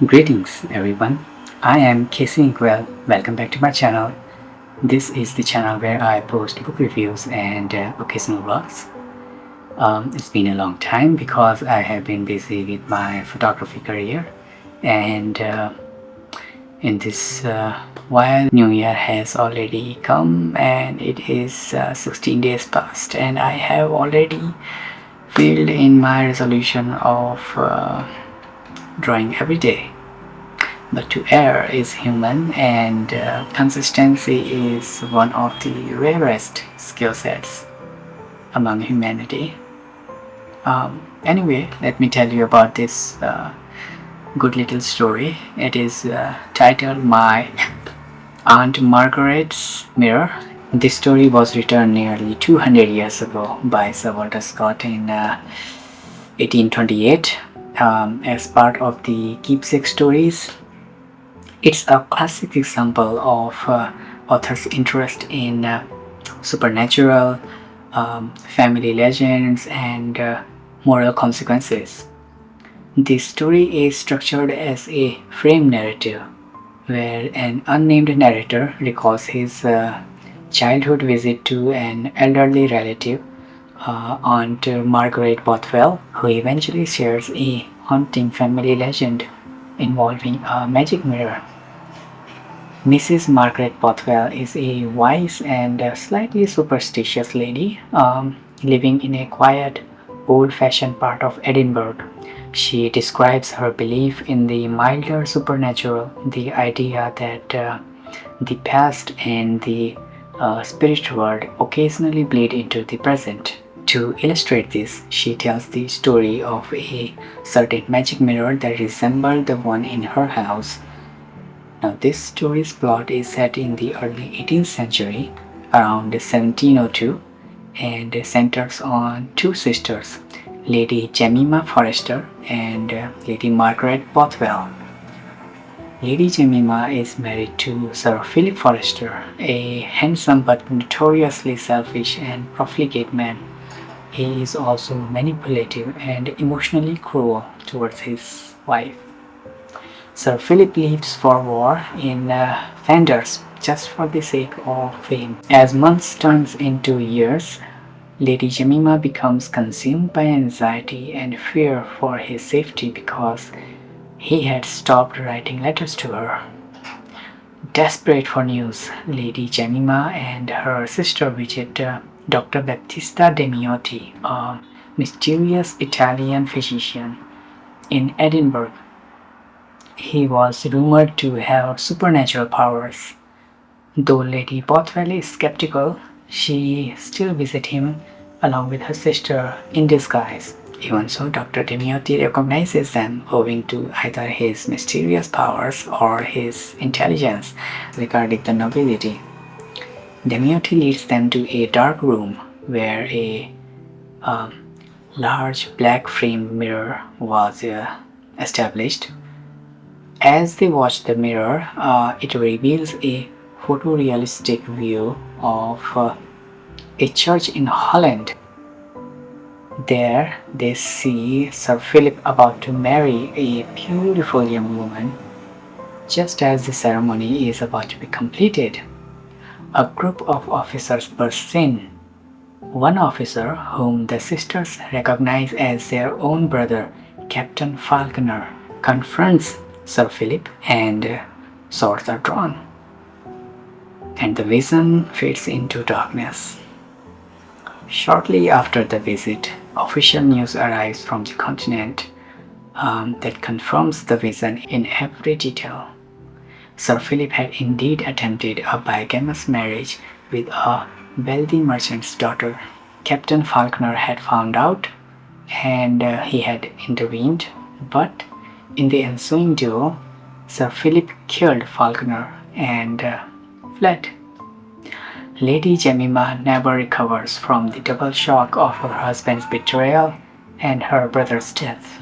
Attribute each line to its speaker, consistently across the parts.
Speaker 1: Greetings everyone, I am Casey Inkwell. Welcome back to my channel. This is the channel where I post book reviews and occasional vlogs. It's been a long time because I have been busy with my photography career, and in this while New Year has already come and it is 16 days past, and I have already filled in my resolution of drawing every day. But to err is human, and consistency is one of the rarest skill sets among humanity. Anyway, let me tell you about this good little story. It is titled My Aunt Margaret's Mirror. This story was written nearly 200 years ago by Sir Walter Scott in 1828 as part of the Keepsake Stories. It's a classic example of author's interest in supernatural, family legends, and moral consequences. The story is structured as a frame narrative, where an unnamed narrator recalls his childhood visit to an elderly relative, Aunt Margaret Bothwell, who eventually shares a haunting family legend involving a magic mirror. Mrs. Margaret Bothwell is a wise and slightly superstitious lady living in a quiet, old-fashioned part of Edinburgh. She describes her belief in the milder supernatural, the idea that the past and the spirit world occasionally bleed into the present. To illustrate this, she tells the story of a certain magic mirror that resembled the one in her house. Now, this story's plot is set in the early 18th century, around 1702, and centers on two sisters, Lady Jemima Forrester and Lady Margaret Bothwell. Lady Jemima is married to Sir Philip Forrester, a handsome but notoriously selfish and profligate man. He is also manipulative and emotionally cruel towards his wife. Sir Philip leaves for war in Flanders just for the sake of fame. As months turns into years, Lady Jemima becomes consumed by anxiety and fear for his safety because he had stopped writing letters to her. Desperate for news, Lady Jemima and her sister visit Dr. Battista de Miotti, a mysterious Italian physician, in Edinburgh. He was rumored to have supernatural powers. Though Lady Bothwell is skeptical, she still visits him along with her sister in disguise. Even so, Dr. Demiotti recognizes them owing to either his mysterious powers or his intelligence regarding the nobility. Demiotti leads them to a dark room where a large black framed mirror was established. As they watch the mirror, it reveals a photorealistic view of a church in Holland. There, they see Sir Philip about to marry a beautiful young woman. Just as the ceremony is about to be completed, a group of officers bursts in. One officer, whom the sisters recognize as their own brother, Captain Falconer, confronts Sir Philip, and swords are drawn, and the vision fades into darkness. Shortly after the visit, official news arrives from the continent that confirms the vision in every detail. Sir Philip had indeed attempted a bigamous marriage with a wealthy merchant's daughter. Captain Falconer had found out, and he had intervened, but in the ensuing duel, Sir Philip killed Falconer and fled. Lady Jemima never recovers from the double shock of her husband's betrayal and her brother's death.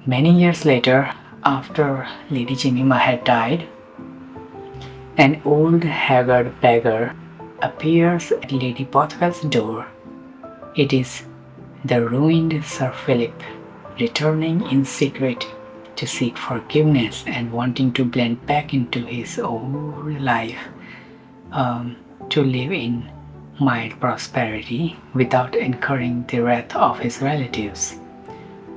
Speaker 1: Many years later, after Lady Jemima had died, an old haggard beggar appears at Lady Bothwell's door. It is the ruined Sir Philip, returning in secret to seek forgiveness and wanting to blend back into his old life, to live in mild prosperity without incurring the wrath of his relatives.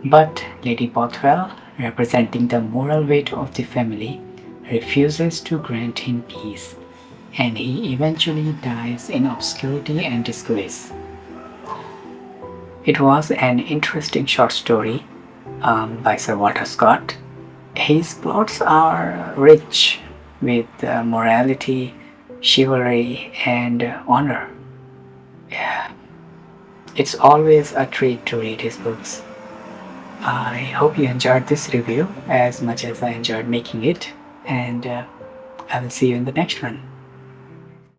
Speaker 1: But Lady Bothwell, representing the moral weight of the family, refuses to grant him peace, and he eventually dies in obscurity and disgrace. It was an interesting short story by Sir Walter Scott. His plots are rich with morality, chivalry, and honor. Yeah, it's always a treat to read his books. I hope you enjoyed this review as much as I enjoyed making it, and I will see you in the next one.